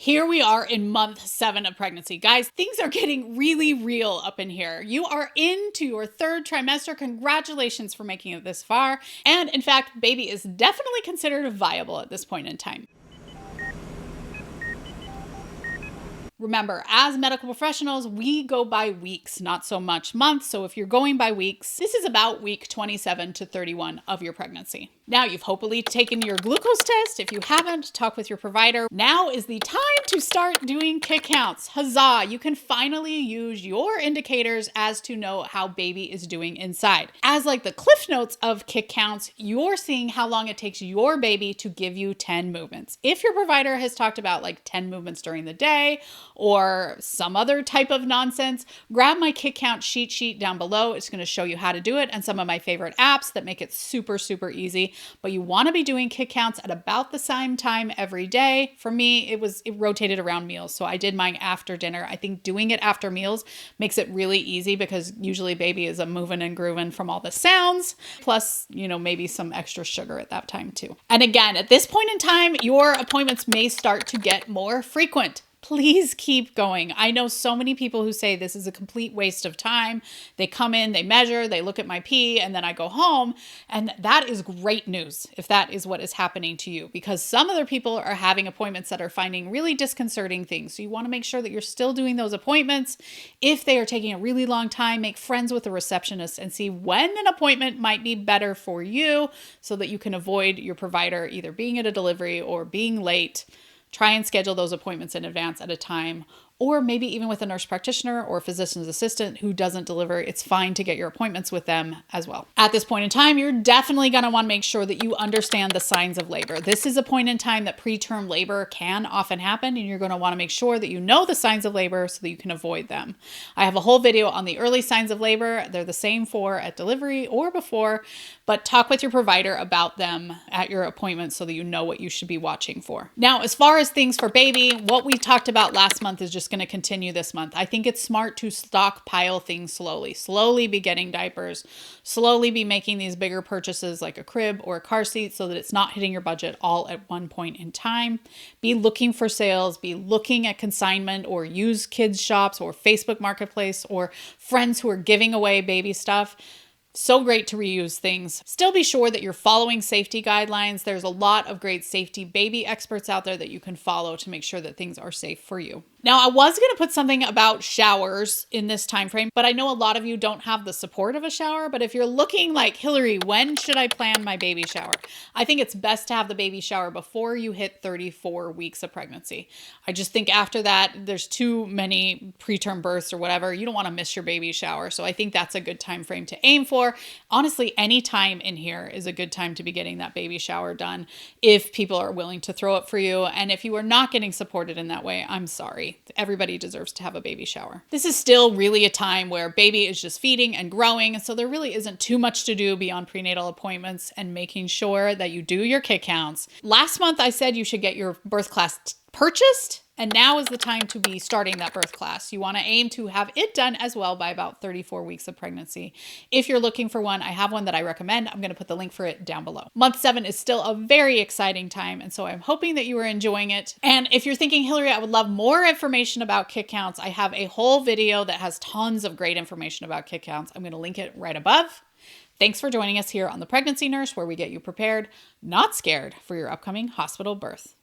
Here we are in month 7 of pregnancy. Guys, things are getting really real up in here. You are into your 3rd trimester. Congratulations for making it this far. And in fact, baby is definitely considered viable at this point in time. Remember, as medical professionals, we go by weeks, not so much months. So if you're going by weeks, this is about week 27 to 31 of your pregnancy. Now you've hopefully taken your glucose test. If you haven't, talk with your provider. Now is the time to start doing kick counts. Huzzah! You can finally use your indicators as to know how baby is doing inside. As like the cliff notes of kick counts, you're seeing how long it takes your baby to give you 10 movements. If your provider has talked about like 10 movements during the day, or some other type of nonsense, grab my kick count cheat sheet down below. It's going to show you how to do it and some of my favorite apps that make it super, super easy. But you want to be doing kick counts at about the same time every day. For me, it rotated around meals. So I did mine after dinner. I think doing it after meals makes it really easy because usually baby is a moving and grooving from all the sounds, plus, maybe some extra sugar at that time too. And again, at this point in time, your appointments may start to get more frequent. Please keep going. I know so many people who say this is a complete waste of time. They come in, they measure, they look at my pee, and then I go home. And that is great news if that is what is happening to you, because some other people are having appointments that are finding really disconcerting things. So you want to make sure that you're still doing those appointments. If they are taking a really long time, make friends with the receptionist and see when an appointment might be better for you so that you can avoid your provider either being at a delivery or being late. Try and schedule those appointments in advance at a time, or maybe even with a nurse practitioner or physician's assistant who doesn't deliver. It's fine to get your appointments with them as well. At this point in time, you're definitely going to want to make sure that you understand the signs of labor. This is a point in time that preterm labor can often happen, and you're going to want to make sure that you know the signs of labor so that you can avoid them. I have a whole video on the early signs of labor. They're the same for at delivery or before, but talk with your provider about them at your appointment so that you know what you should be watching for. Now, as far as things for baby, what we talked about last month is just going to continue this month. I think it's smart to stockpile things slowly be getting diapers, slowly be making these bigger purchases like a crib or a car seat so that it's not hitting your budget all at one point in time. Be looking for sales, be looking at consignment or used kids shops or Facebook Marketplace or friends who are giving away baby stuff. So great to reuse things. Still be sure that you're following safety guidelines. There's a lot of great safety baby experts out there that you can follow to make sure that things are safe for you. Now, I was going to put something about showers in this time frame, but I know a lot of you don't have the support of a shower. But if you're looking like, Hilary, when should I plan my baby shower? I think it's best to have the baby shower before you hit 34 weeks of pregnancy. I just think after that, there's too many preterm births or whatever. You don't want to miss your baby shower. So I think that's a good time frame to aim for. Honestly, any time in here is a good time to be getting that baby shower done if people are willing to throw it for you. And if you are not getting supported in that way, I'm sorry. Everybody deserves to have a baby shower. This is still really a time where baby is just feeding and growing. So there really isn't too much to do beyond prenatal appointments and making sure that you do your kick counts. Last month, I said you should get your birth class purchased. And now is the time to be starting that birth class. You want to aim to have it done as well by about 34 weeks of pregnancy. If you're looking for one, I have one that I recommend. I'm going to put the link for it down below. Month 7 is still a very exciting time, and so I'm hoping that you are enjoying it. And if you're thinking, Hilary, I would love more information about kick counts, I have a whole video that has tons of great information about kick counts. I'm going to link it right above. Thanks for joining us here on The Pregnancy Nurse, where we get you prepared, not scared, for your upcoming hospital birth.